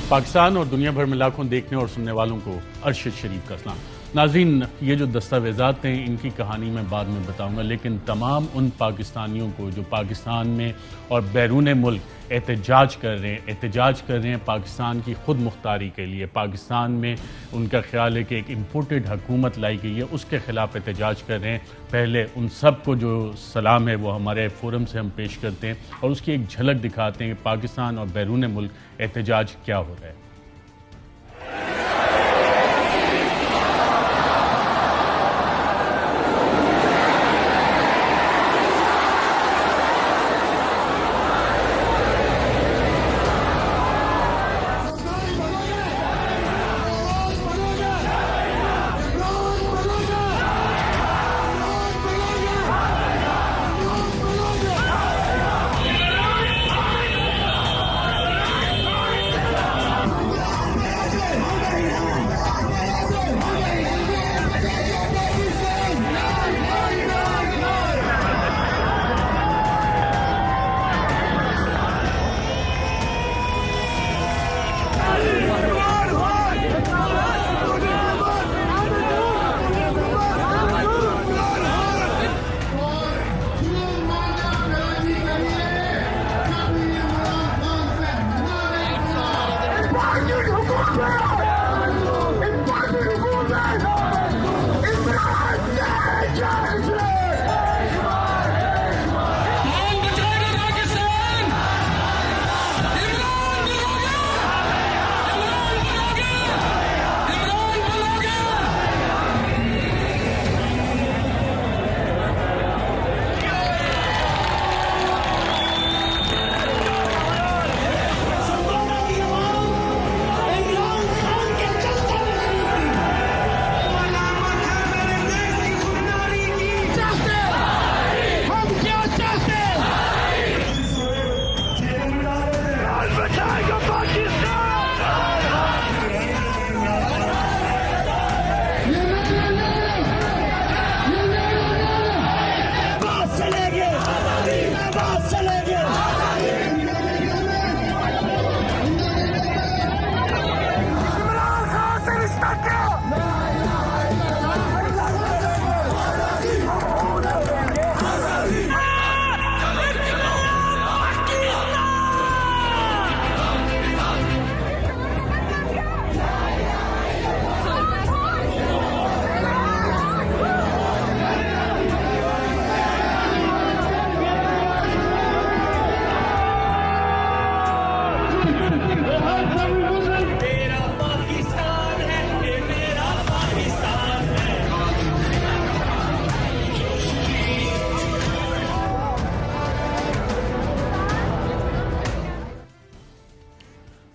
پاکستان اور دنیا بھر میں لاکھوں دیکھنے اور سننے والوں کو ارشد شریف کا سلام۔ ناظرین، یہ جو دستاویزات ہیں ان کی کہانی میں بعد میں بتاؤں گا، لیکن تمام ان پاکستانیوں کو جو پاکستان میں اور بیرون ملک احتجاج کر رہے ہیں پاکستان کی خود مختاری کے لیے، پاکستان میں ان کا خیال ہے کہ ایک امپورٹڈ حکومت لائی گئی ہے، اس کے خلاف احتجاج کر رہے ہیں، پہلے ان سب کو جو سلام ہے وہ ہمارے فورم سے ہم پیش کرتے ہیں اور اس کی ایک جھلک دکھاتے ہیں کہ پاکستان اور بیرون ملک احتجاج کیا ہو رہا ہے۔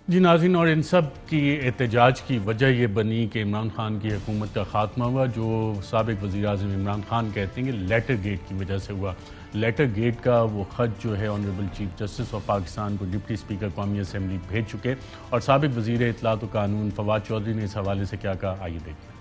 جی ناظرین، اور ان سب کی احتجاج کی وجہ یہ بنی کہ عمران خان کی حکومت کا خاتمہ ہوا، جو سابق وزیر اعظم عمران خان کہتے ہیں کہ لیٹر گیٹ کی وجہ سے ہوا۔ لیٹر گیٹ کا وہ خط جو ہے honourable chief justice of Pakistan کو ڈپٹی اسپیکر قومی اسمبلی بھیج چکے، اور سابق وزیر اطلاعات و قانون فواد چودھری نے اس حوالے سے کیا کہا، آئیے دیکھیں۔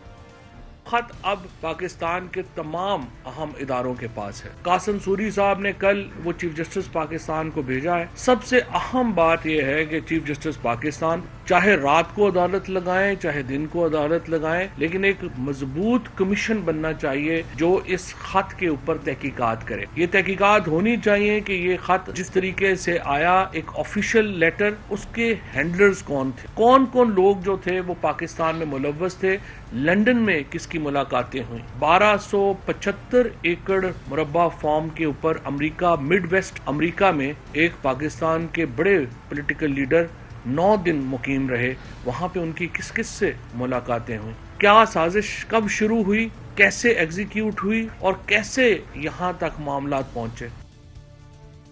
خط اب پاکستان کے تمام اہم اداروں کے پاس ہے۔ قاسم سوری صاحب نے کل وہ چیف جسٹس پاکستان کو بھیجا ہے۔ سب سے اہم بات یہ ہے کہ چیف جسٹس پاکستان چاہے رات کو عدالت لگائیں چاہے دن کو عدالت لگائیں، لیکن ایک مضبوط کمیشن بننا چاہیے جو اس خط کے اوپر تحقیقات کرے۔ یہ تحقیقات ہونی چاہیے کہ یہ خط جس طریقے سے آیا، ایک آفیشیل لیٹر، اس کے ہینڈلرز کون تھے، کون کون لوگ جو تھے وہ پاکستان میں ملوث تھے، لندن میں کس کی ملاقاتیں ہوئیں۔ 1275 ایکڑ مربع فارم کے اوپر امریکہ، مڈ ویسٹ امریکہ میں ایک پاکستان کے بڑے پولیٹیکل لیڈر 9 دن مقیم رہے، وہاں پہ ان کی کس کس سے ملاقاتیں ہوئیں، کیا سازش کب شروع ہوئی، کیسے ایگزیکیوٹ ہوئی اور کیسے یہاں تک معاملات پہنچے۔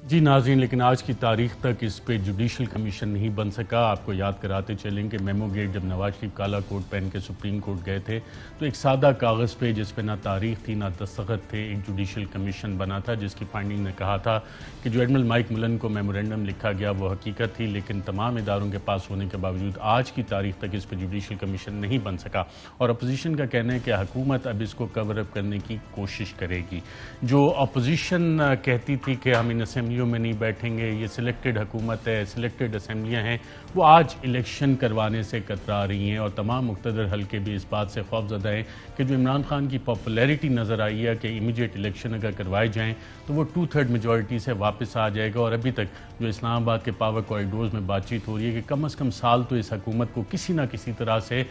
جی ناظرین، لیکن آج کی تاریخ تک اس پہ جوڈیشل کمیشن نہیں بن سکا۔ آپ کو یاد کراتے چلیں کہ میمو گیٹ جب نواز شریف کالا کوٹ پہن کے سپریم کورٹ گئے تھے تو ایک سادہ کاغذ پہ جس پہ نہ تاریخ تھی نہ دستخط تھے، ایک جوڈیشل کمیشن بنا تھا جس کی فائنڈنگ نے کہا تھا کہ جو ایڈمرل مائک ملن کو میمورینڈم لکھا گیا وہ حقیقت تھی، لیکن تمام اداروں کے پاس ہونے کے باوجود آج کی تاریخ تک اس پہ جوڈیشل کمیشن نہیں بن سکا، اور اپوزیشن کا کہنا ہے کہ حکومت اب اس کو کور اپ کرنے کی کوشش کرے گی۔ جو اپوزیشن کہتی تھی کہ ہم ان اسمبلی اسمبلیوں میں نہیں بیٹھیں گے, یہ سلیکٹڈ حکومت ہے, سلیکٹڈ اسمبلیاں ہیں, وہ آج الیکشن کروانے سے کترا رہی ہیں. اور تمام مقتدر حلقے بھی اس بات سے خوف زدہ ہیں کہ جو عمران خان کی پاپولیرٹی نظر آئی ہے کہ امیجیٹ الیکشن اگر کروائے جائیں تو وہ 2/3 میجورٹی سے واپس آ جائے گا. اور ابھی تک جو اسلام آباد کے پاور کوریڈورز میں بات چیت ہو رہی ہے کہ کم از کم سال تو اس حکومت کو کسی نہ کسی طرح سے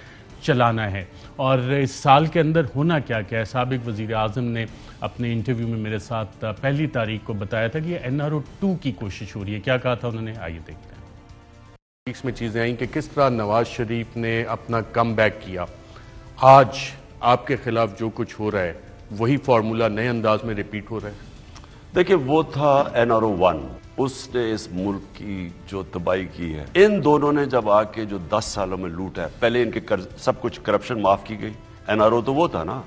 چلانا ہے. اور اس سال کے اندر ہونا کیا کیا ہے, سابق وزیر اعظم نے اپنے انٹرویو میں میرے ساتھ 1 تاریخ کو بتایا تھا کہ یہ NRO 2 کی کوشش ہو رہی ہے. کیا کہا تھا انہوں نے, آئیے دیکھتے ہیں. اس میں چیزیں آئیں کہ کس طرح نواز شریف نے اپنا کم بیک کیا. آج آپ کے خلاف جو کچھ ہو رہا ہے وہی فارمولا نئے انداز میں ریپیٹ ہو رہا ہے. دیکھیں, وہ تھا NRO 1, اس نے اس ملک کی جو تباہی کی ہے. ان دونوں نے جب آ کے جو 10 سالوں میں لوٹا ہے, پہلے ان کے سب کچھ کرپشن معاف کی گئی. NRO تو وہ تھا نا,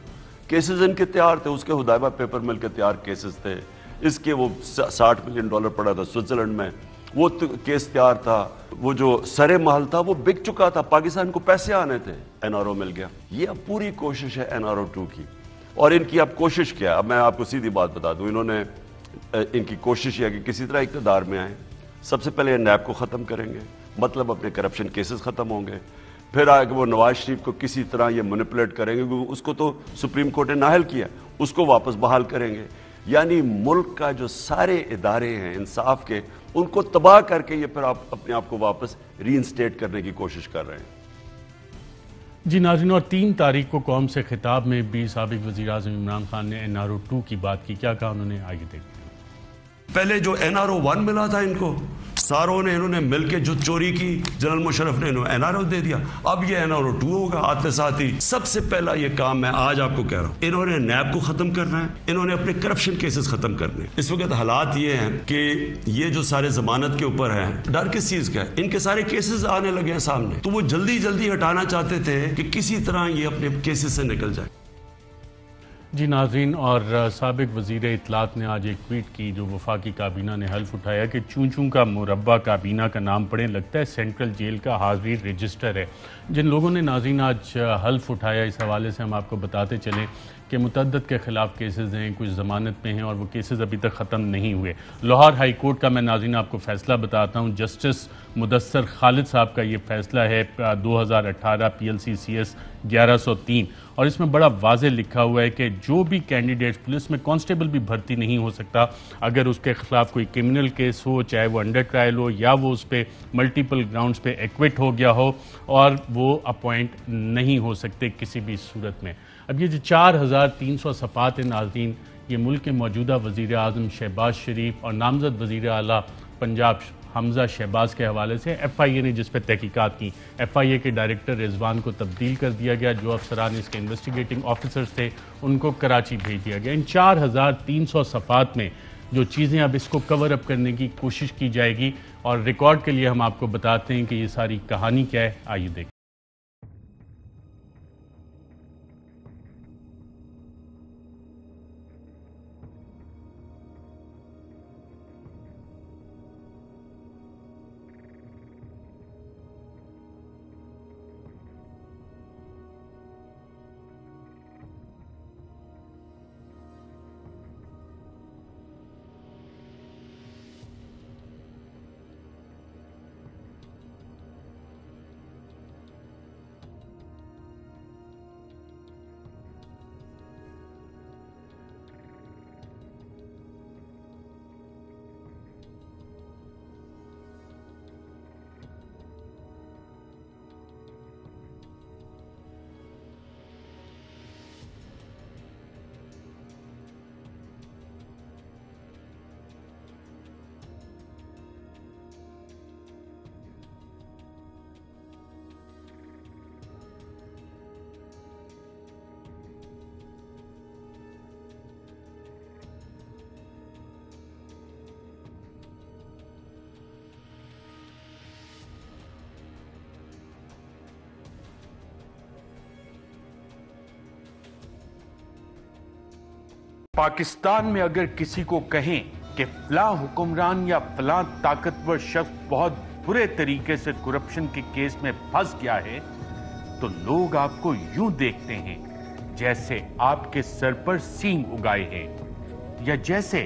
کیسز ان کے تیار تھے, اس کے حدیبیہ پیپر مل کے تیار کیسز تھے, اس کے وہ $60 ملین پڑا تھا سوئٹزرلینڈ میں, وہ کیس تیار تھا. وہ جو سرے محل تھا وہ بک چکا تھا, پاکستان کو پیسے آنے تھے, NRO مل گیا. یہ اب پوری کوشش ہے NRO 2 کی. اور ان کی اب کوشش کیا, اب میں آپ کو سیدھی بات بتا دوں, انہوں نے ان کی کوشش یہ ہے کہ کسی طرح اقتدار میں آئیں. سب سے پہلے نیب کو ختم کریں گے, مطلب اپنے کرپشن کیسز ختم ہوں گے. پھر آگے وہ نواز شریف کو کسی طرح یہ مینیپولیٹ کریں گے, کیونکہ اس کو تو سپریم کورٹ نے نااہل کیا, اس کو واپس بحال کریں گے. یعنی ملک کا جو سارے ادارے ہیں انصاف کے, ان کو تباہ کر کے یہ پھر آپ اپنے آپ کو واپس ری انسٹیٹ کرنے کی کوشش کر رہے ہیں. جی ناظرین, اور 3 تاریخ کو قوم سے خطاب میں بھی سابق وزیر اعظم عمران خان نے NRO 2 کی بات کی. کیا کہا انہوں نے, آئیے دیکھتے ہیں. پہلے جو NRO 1 ملا تھا ان کو, ساروں نے انہوں نے مل کے جو چوری کی, جنرل مشرف نے انہوں NRO دے دیا. اب یہ NRO 2 ہوگا آتے ساتھ ہی. سب سے پہلا یہ کام میں آج آپ کو کہہ رہا ہوں, انہوں نے نیب کو ختم کرنا ہے, انہوں نے اپنے کرپشن کیسز ختم کرنے. اس وقت حالات یہ ہیں کہ یہ جو سارے ضمانت کے اوپر ہیں, ڈر کس چیز کا ہے, ان کے سارے کیسز آنے لگے ہیں سامنے, تو وہ جلدی جلدی ہٹانا چاہتے تھے کہ کسی طرح یہ اپنے کیسز سے نکل جائے. جی ناظرین, اور سابق وزیر اطلاعات نے آج ایک ٹویٹ کی جو وفاقی کابینہ نے حلف اٹھایا کہ چون چون کا مربع کابینہ کا نام پڑھیں لگتا ہے سینٹرل جیل کا حاضری رجسٹر ہے. جن لوگوں نے ناظرین آج حلف اٹھایا, اس حوالے سے ہم آپ کو بتاتے چلیں کہ متعدد کے خلاف کیسز ہیں, کچھ ضمانت میں ہیں, اور وہ کیسز ابھی تک ختم نہیں ہوئے. لاہور ہائی کورٹ کا میں ناظرین آپ کو فیصلہ بتاتا ہوں. جسٹس مدثر خالد صاحب کا یہ فیصلہ ہے 2018 PLC CS 1103, اور اس میں بڑا واضح لکھا ہوا ہے کہ جو بھی کینڈیڈیٹ, پولیس میں کانسٹیبل بھی بھرتی نہیں ہو سکتا اگر اس کے خلاف کوئی کرمنل کیس ہو, چاہے وہ انڈر ٹرائل ہو یا وہ اس پہ ملٹیپل گراؤنڈز پہ ایکوٹ ہو گیا ہو, اور وہ اپوائنٹ نہیں ہو سکتے کسی بھی صورت میں. اب یہ جو 4300 صفحات ہیں ناظرین, یہ ملک کے موجودہ وزیر اعظم شہباز شریف اور نامزد وزیر اعلیٰ پنجاب حمزہ شہباز کے حوالے سے FIA نے جس پہ تحقیقات کی, FIA کے ڈائریکٹر رضوان کو تبدیل کر دیا گیا, جو افسران اس کے انویسٹیگیٹنگ آفیسرز تھے ان کو کراچی بھیج دیا گیا. ان 4300 صفحات میں جو چیزیں اب اس کو کور اپ کرنے کی کوشش کی جائے گی, اور ریکارڈ کے لیے ہم آپ کو بتاتے ہیں کہ یہ ساری کہانی کیا ہے, آئیے دیکھیں. پاکستان میں اگر کسی کو کہیں کہ فلاں حکمران یا فلاں طاقتور شخص بہت برے طریقے سے کرپشن کے کیس میں پھنس گیا ہے تو لوگ آپ کو یوں دیکھتے ہیں جیسے آپ کے سر پر سینگ اگائے ہیں، یا جیسے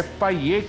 FIA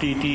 TT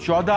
14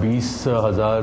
20,000,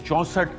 64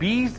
20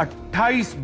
28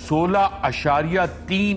16.3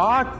8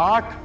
8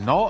9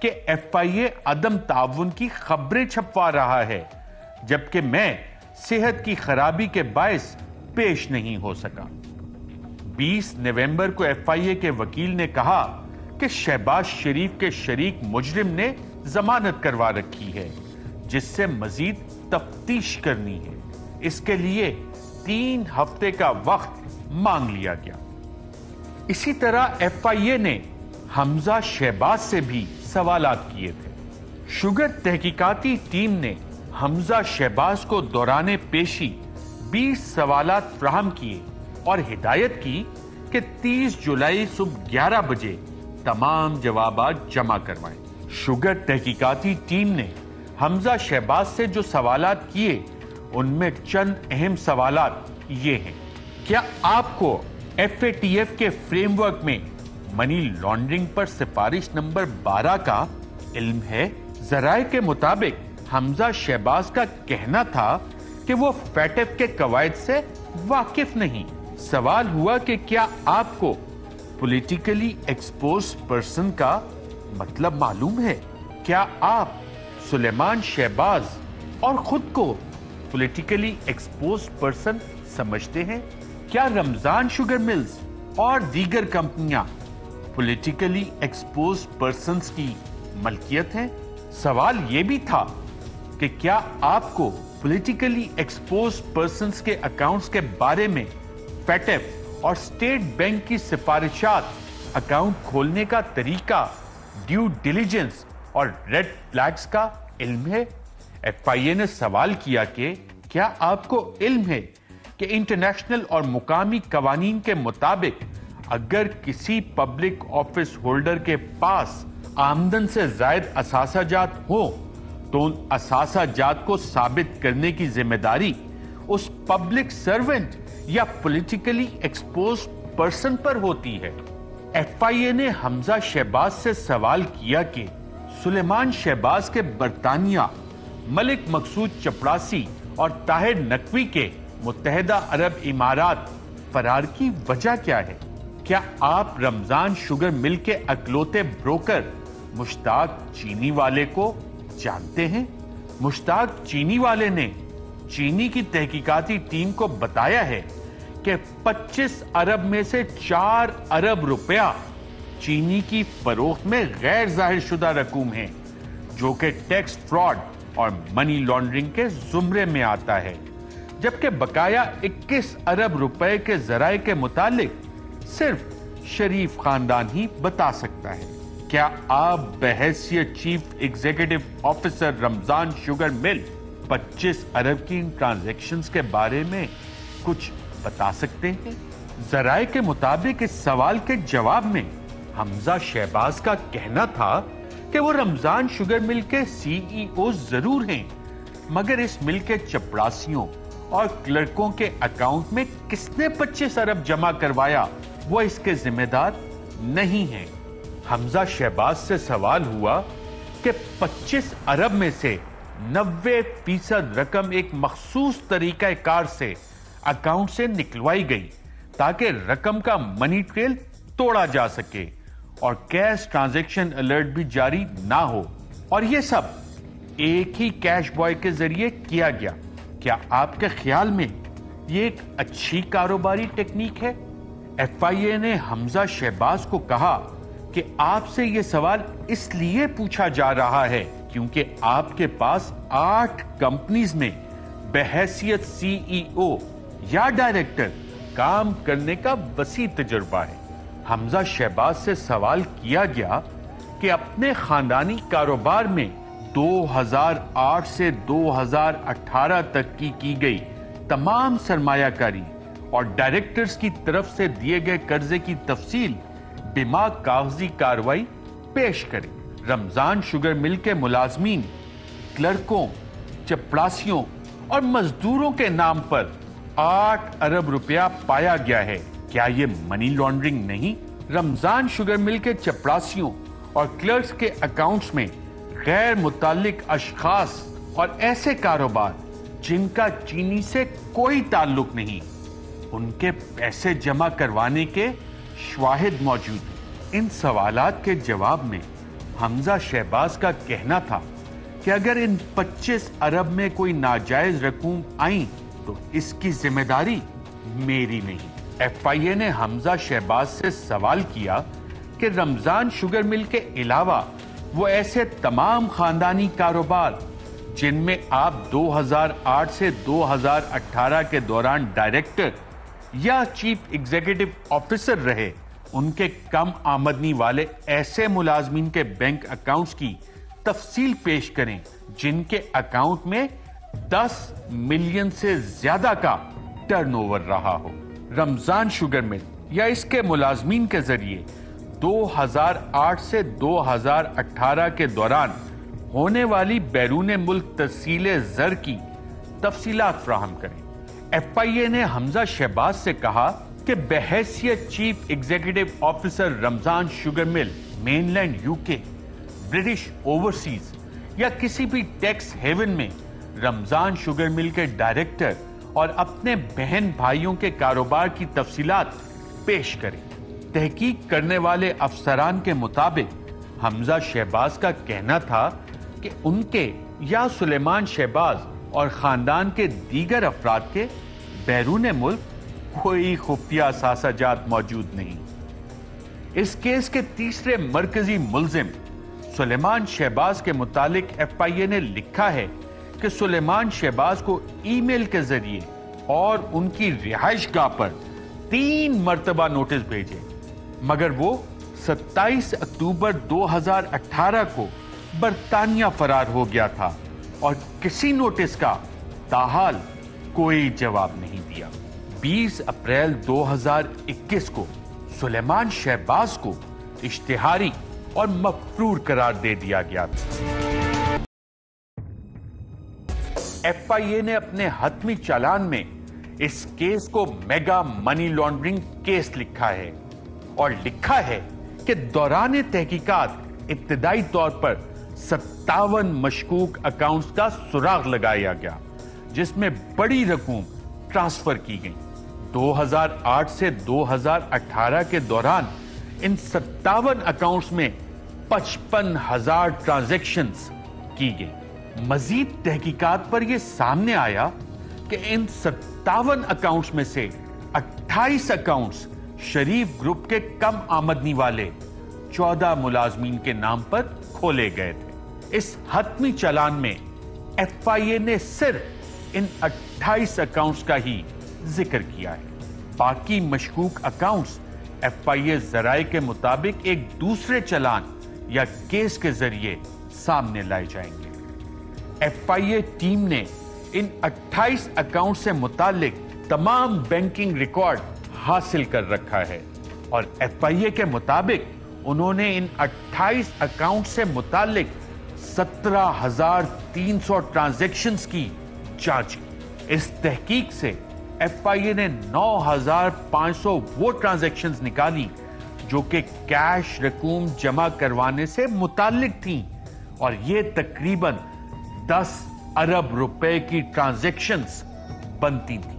کہ ایف آئی اے عدم تعاون کی خبریں چھپوا رہا ہے، جبکہ میں صحت کی خرابی کے باعث پیش نہیں ہو سکا۔ 20 نومبر کو ایف آئی اے کے وکیل نے کہا کہ شہباز شریف کے شریک مجرم نے ضمانت کروا رکھی ہے، جس سے مزید تفتیش کرنی ہے۔ اس کے لیے 3 ہفتے کا وقت مانگ لیا گیا۔ اسی طرح ایف آئی اے نے حمزہ شہباز سے بھی سوالات کیے تھے۔ شوگر تحقیقاتی ٹیم نے حمزہ شہباز کو دوران پیشی 20 سوالات فراہم کیے اور ہدایت کی کہ 30 جولائی صبح 11 بجے تمام جوابات جمع کروائیں۔ شوگر تحقیقاتی ٹیم نے حمزہ شہباز سے جو سوالات کیے ان میں چند اہم سوالات یہ ہیں: کیا آپ کو ایف اے ٹی ایف کے فریم ورک میں منی لانڈرنگ پر سفارش نمبر 12 کا علم ہے؟ ذرائع کے مطابق حمزہ شہباز کا کہنا تھا کہ وہ فیٹف کے قواعد سے واقف نہیں۔ سوال ہوا کہ کیا آپ کو پولیٹیکلی ایکسپوز پرسن کا مطلب معلوم ہے؟ کیا آپ سلیمان شہباز اور خود کو پولیٹیکلی ایکسپوز پرسن سمجھتے ہیں؟ کیا رمضان شوگر ملز اور دیگر کمپنیاں پولیٹیکلی ایکسپوز پرسنز کی ملکیت ہیں؟ سوال یہ بھی تھا کہ کیا آپ کو پولیٹیکلی ایکسپوز پرسنز کے اکاؤنٹس کے بارے میں فیٹف اور اسٹیٹ بینک کی سفارشات، اکاؤنٹ کھولنے کا طریقہ، ڈیو ڈیلیجنس اور ریڈ فلیگز کا علم ہے؟ ایف آئی اے نے سوال کیا کہ کیا آپ کو علم ہے کہ انٹرنیشنل اور مقامی قوانین کے مطابق اگر کسی پبلک آفس ہولڈر کے پاس آمدن سے زائد اثاثہ جات ہو تو ان اثاثہ جات کو ثابت کرنے کی ذمہ داری اس پبلک سرونٹ یا پولیٹیکلی ایکسپوز پرسن پر ہوتی ہے۔ ایف آئی اے نے حمزہ شہباز سے سوال کیا کہ سلیمان شہباز کے برطانیہ، ملک مقصود چپڑاسی اور طاہر نقوی کے متحدہ عرب امارات فرار کی وجہ کیا ہے؟ کیا آپ رمضان شوگر مل کے اکلوتے بروکر مشتاق چینی والے کو جانتے ہیں؟ مشتاق چینی والے نے چینی کی تحقیقاتی ٹیم کو بتایا ہے کہ 25 ارب میں سے 4 ارب روپیہ چینی کی فروخت میں غیر ظاہر شدہ رقوم ہیں، جو کہ ٹیکس فراڈ اور منی لانڈرنگ کے زمرے میں آتا ہے، جبکہ بقایا 21 ارب روپے کے ذرائع کے متعلق صرف شریف خاندان ہی بتا سکتا ہے۔ کیا آپ بحیثیت chief executive officer Ramzan sugar مل 25 ارب کی ان ٹرانزیکشنز کے بارے میں کچھ بتا سکتے ہیں؟ ذرائع کے مطابق اس سوال کے جواب میں حمزہ شہباز کا کہنا تھا کہ وہ رمضان شوگر مل کے سی ای او ضرور ہیں، مگر اس مل کے چپڑاسیوں اور کلرکوں کے اکاؤنٹ میں کس نے 25 ارب جمع کروایا وہ اس کے ذمہ دار نہیں ہیں۔ حمزہ شہباز سے سوال ہوا کہ 25 ارب میں سے 90% رقم ایک مخصوص طریقہ کار سے اکاؤنٹ سے نکلوائی گئی تاکہ رقم کا منی ٹریل توڑا جا سکے اور کیش ٹرانزیکشن الرٹ بھی جاری نہ ہو، اور یہ سب ایک ہی کیش بوائے کے ذریعے کیا گیا۔ کیا آپ کے خیال میں یہ ایک اچھی کاروباری ٹیکنیک ہے؟ ایف آئی اے نے حمزہ شہباز کو کہا کہ آپ سے یہ سوال اس لیے پوچھا جا رہا ہے کیونکہ آپ کے پاس 8 کمپنیز میں بحیثیت سی ای او یا ڈائریکٹر کام کرنے کا وسیع تجربہ ہے۔ حمزہ شہباز سے سوال کیا گیا کہ اپنے خاندانی کاروبار میں 2008 سے 2018 تک کی گئی تمام سرمایہ کاری اور ڈائریکٹرز کی طرف سے دیے گئے قرضے کی تفصیل بما کاغذی کاروائی پیش کریں۔ رمضان شوگر مل کے ملازمین، کلرکوں، چپڑاسیوں اور مزدوروں کے نام پر 8 ارب روپیہ پایا گیا ہے۔ کیا یہ منی لانڈرنگ نہیں؟ رمضان شوگر مل کے چپڑاسیوں اور کلرکس کے اکاؤنٹس میں غیر متعلق اشخاص اور ایسے کاروبار جن کا چینی سے کوئی تعلق نہیں، ان کے پیسے جمع کروانے کے شواہد موجود ہیں۔ ان سوالات کے جواب میں حمزہ شہباز کا کہنا تھا کہ اگر ان 25 ارب میں کوئی ناجائز رقوم آئیں تو اس کی ذمہ داری میری نہیں۔ ایف آئی اے نے حمزہ شہباز سے سوال کیا کہ رمضان شوگر مل کے علاوہ وہ ایسے تمام خاندانی کاروبار جن میں آپ 2008 سے 2018 کے دوران ڈائریکٹر یا چیف ایگزیکٹو آفیسر رہے، ان کے کم آمدنی والے ایسے ملازمین کے بینک اکاؤنٹس کی تفصیل پیش کریں جن کے اکاؤنٹ میں 10 ملین سے زیادہ کا ٹرن اوور رہا ہو۔ رمضان شوگر مل یا اس کے ملازمین کے ذریعے 2008 سے 2018 کے دوران ہونے والی بیرون ملک ترسیل زر کی تفصیلات فراہم کریں۔ ایف آئی اے نے حمزہ شہباز سے کہا کہ بحیثیت chief executive officer Ramzan sugar mill mainland U K, British overseas یا کسی بھی ٹیکس ہیون میں رمضان شوگر مل کے ڈائریکٹر اور اپنے بہن بھائیوں کے کاروبار کی تفصیلات پیش کریں۔ تحقیق کرنے والے افسران کے مطابق حمزہ شہباز کا کہنا تھا کہ ان کے یا سلیمان شہباز اور خاندان کے دیگر افراد کے بیرون ملک کوئی خفیہ اثاثہ جات موجود نہیں۔ اس کیس کے تیسرے مرکزی ملزم سلیمان شہباز کے متعلق ایف آئی اے نے لکھا ہے کہ سلیمان شہباز کو ای میل کے ذریعے اور ان کی رہائش گاہ پر 3 مرتبہ نوٹس بھیجے، مگر وہ 27 اکتوبر 2018 کو برطانیہ فرار ہو گیا تھا اور کسی نوٹس کا تاحال کوئی جواب نہیں دیا۔ 20 اپریل 2021 کو سلیمان شہباز کو اشتہاری اور مفرور قرار دے دیا گیا تھا۔ ایف آئی اے نے اپنے حتمی چالان میں اس کیس کو میگا منی لانڈرنگ کیس لکھا ہے اور لکھا ہے کہ دوران تحقیقات ابتدائی طور پر 57 مشکوک اکاؤنٹس کا سراغ لگایا گیا جس میں بڑی رقوم ٹرانسفر کی گئی۔ 2008 سے 2018 کے دوران ان 57 اکاؤنٹس میں 55,000 ٹرانزیکشنز کی گئی۔ مزید تحقیقات پر یہ سامنے آیا کہ ان 57 اکاؤنٹس میں سے 28 اکاؤنٹس شریف گروپ کے کم آمدنی والے 14 ملازمین کے نام پر کھولے گئے تھے۔ اس حتمی چالان میں ایف آئی اے نے صرف ان 28 اکاؤنٹس کا ہی ذکر کیا ہے۔ باقی مشکوک اکاؤنٹس ایف آئی اے ذرائع کے مطابق ایک دوسرے چالان یا کیس کے ذریعے سامنے لائے جائیں گے۔ ایف آئی اے ٹیم نے ان 28 اکاؤنٹ سے متعلق تمام بینکنگ ریکارڈ حاصل کر رکھا ہے اور ایف آئی اے کے مطابق انہوں نے ان 28 اکاؤنٹ سے متعلق 17,300 ٹرانزیکشنز کی جانچ کی۔ اس تحقیق سے ایف آئی اے نے 9,500 وہ ٹرانزیکشنز نکالی جو کہ کیش رقوم جمع کروانے سے متعلق تھیں اور یہ تقریباً 10 ارب روپے کی ٹرانزیکشنز بنتی تھیں۔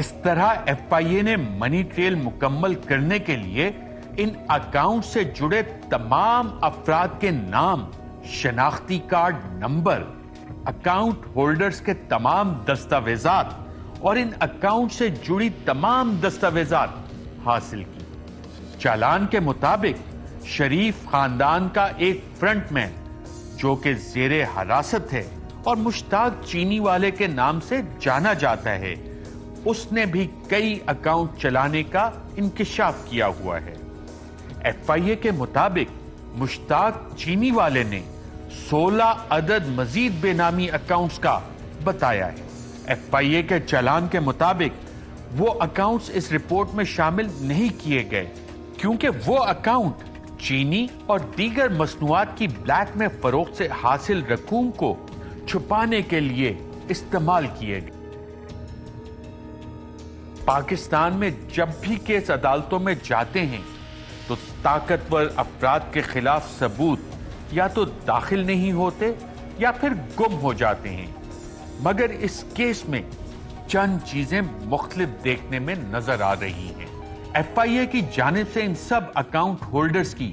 اس طرح ایف آئی اے نے منی ٹریل مکمل کرنے کے لیے ان اکاؤنٹ سے جڑے تمام افراد کے نام، شناختی کارڈ نمبر، اکاؤنٹ ہولڈرز کے تمام دستاویزات اور ان اکاؤنٹ سے جڑی تمام دستاویزات حاصل کی۔ چالان کے مطابق شریف خاندان کا ایک فرنٹ مین جو کہ زیر حراست ہے اور مشتاق چینی والے کے نام سے جانا جاتا ہے، اس نے بھی کئی اکاؤنٹ چلانے کا انکشاف کیا ہوا ہے۔ ایف آئی اے کے مطابق مشتاق چینی والے نے 16 عدد مزید بے نامی اکاؤنٹس کا بتایا ہے۔ ایف آئی اے کے چالان کے مطابق وہ اکاؤنٹس اس رپورٹ میں شامل نہیں کیے گئے کیونکہ وہ اکاؤنٹ چینی اور دیگر مصنوعات کی بلیک میں فروخت سے حاصل رقوم کو چھپانے کے لیے استعمال کیے گئے۔ پاکستان میں جب بھی کیس عدالتوں میں جاتے ہیں تو طاقتور افراد کے خلاف ثبوت یا تو داخل نہیں ہوتے یا پھر گم ہو جاتے ہیں، مگر اس کیس میں چند چیزیں مختلف دیکھنے میں نظر آ رہی ہیں۔ ایف آئی اے کی جانب سے ان سب اکاؤنٹ ہولڈرز کی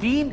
3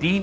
3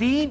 3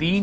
3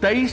23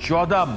14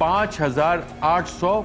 5,800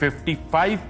55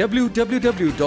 www.arYnews.tv।